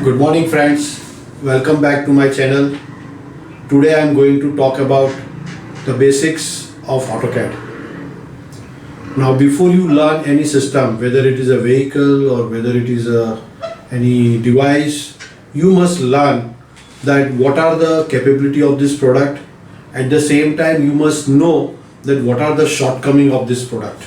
Good morning friends, welcome back to my channel. Today I am going to talk about the basics of AutoCAD. Now before you learn any system, whether it is a vehicle or whether it is any device, you must learn that what are the capability of this product. At the same time you must know that what are the shortcomings of this product.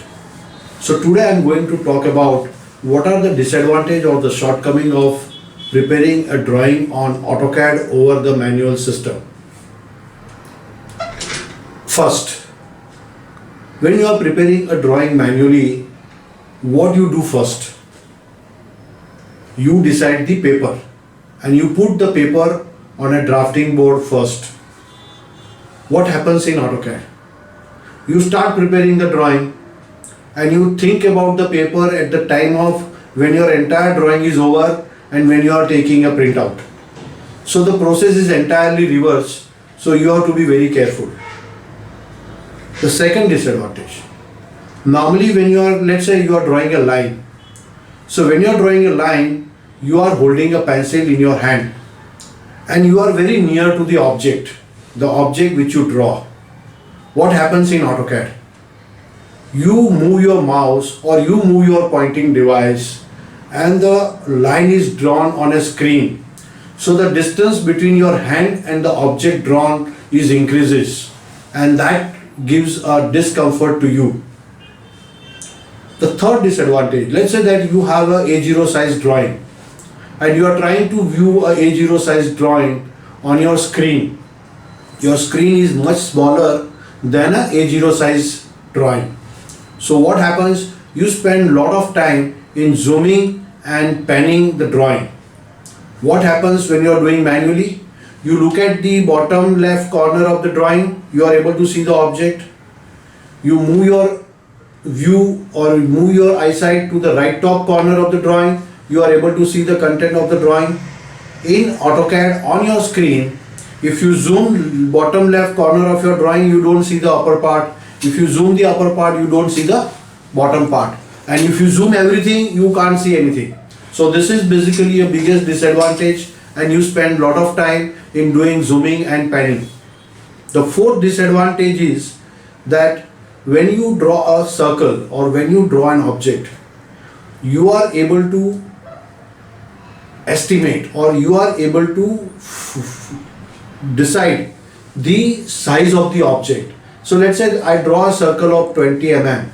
So today I am going to talk about what are the disadvantage or the shortcoming of preparing a drawing on AutoCAD over the manual system. First, when you are preparing a drawing manually, what you do first? You decide the paper and you put the paper on a drafting board first. What happens in AutoCAD? You start preparing the drawing and you think about the paper at the time of when your entire drawing is over and when you are taking a printout. So the process is entirely reversed, so you have to be very careful. The second disadvantage, normally when you are, let's say you are drawing a line. So when you are drawing a line, you are holding a pencil in your hand and you are very near to the object which you draw. What happens in AutoCAD? You move your mouse or you move your pointing device and the line is drawn on a screen. So the distance between your hand and the object drawn is increases, and that gives a discomfort to you. The third disadvantage, let's say that you have a A0 size drawing and you are trying to view a A0 size drawing on your screen. Your screen is much smaller than a A0 size drawing. So what happens? You spend a lot of time in zooming and panning the drawing. What happens when you are doing manually? You look at the bottom left corner of the drawing, you are able to see the object. You move your view or move your eyesight to the right top corner of the drawing, you are able to see the content of the drawing. In AutoCAD on your screen, if you zoom bottom left corner of your drawing, you don't see the upper part. If you zoom the upper part, you don't see the bottom part. And if you zoom everything, you can't see anything. So this is basically a biggest disadvantage, and you spend a lot of time in doing zooming and panning. The fourth disadvantage is that when you draw a circle or when you draw an object, you are able to estimate or you are able to decide the size of the object. So let's say I draw a circle of 20 mm.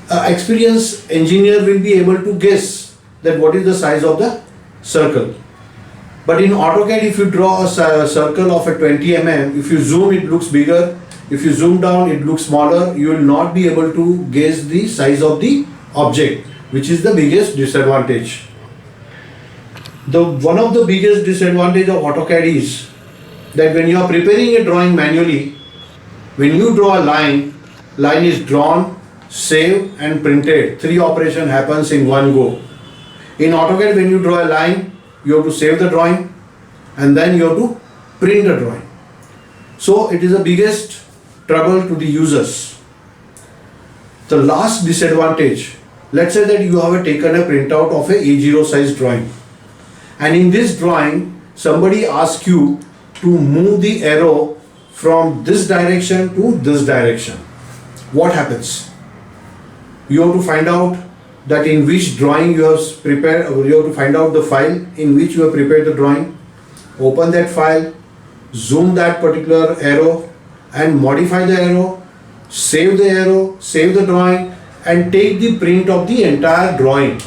Experienced engineer will be able to guess that what is the size of the circle. But in AutoCAD, if you draw a circle of a 20 mm, if you zoom it looks bigger, if you zoom down it looks smaller, you will not be able to guess the size of the object, which is the biggest disadvantage. One of the biggest disadvantage of AutoCAD is that when you are preparing a drawing manually, when you draw a line is drawn, saved and printed. 3 operations happens in one go. In AutoCAD, when you draw a line, you have to save the drawing and then you have to print the drawing. So it is the biggest trouble to the users. The last disadvantage, let's say that you have taken a printout of a A0 size drawing, and in this drawing somebody asks you to move the arrow from this direction to this direction. What happens? You have to find out that in which drawing you have prepared, you have to find out the file in which you have prepared the drawing, open that file, zoom that particular arrow and modify the arrow, save the drawing and take the print of the entire drawing.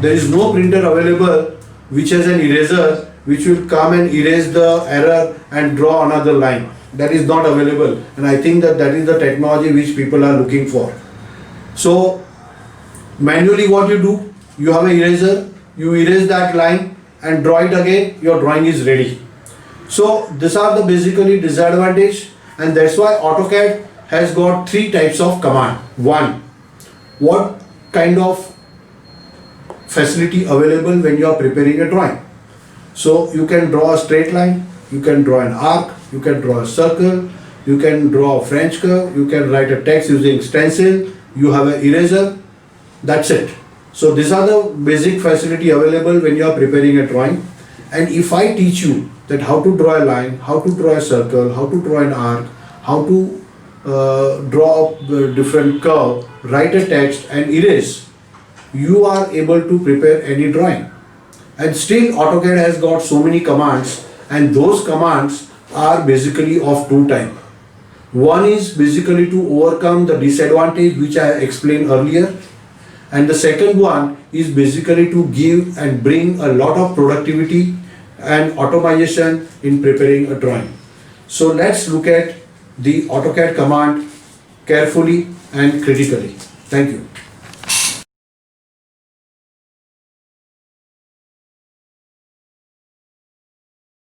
There is no printer available which has an eraser which will come and erase the error and draw another line. That is not available, and I think that is the technology which people are looking for. So manually what you do, you have an eraser, you erase that line and draw it again, your drawing is ready. So these are the basically disadvantage, and that's why AutoCAD has got 3 types of command. 1, what kind of facility available when you are preparing a drawing. So you can draw a straight line, you can draw an arc, you can draw a circle, you can draw a French curve, you can write a text using stencil, you have an eraser, that's it. So these are the basic facility available when you are preparing a drawing. And if I teach you that how to draw a line, how to draw a circle, how to draw an arc, how to draw a different curve, write a text and erase, you are able to prepare any drawing. And still AutoCAD has got so many commands, and those commands are basically of two types. One is basically to overcome the disadvantage which I explained earlier, and the second one is basically to give and bring a lot of productivity and automation in preparing a drawing. So let's look at the AutoCAD command carefully and critically. Thank you.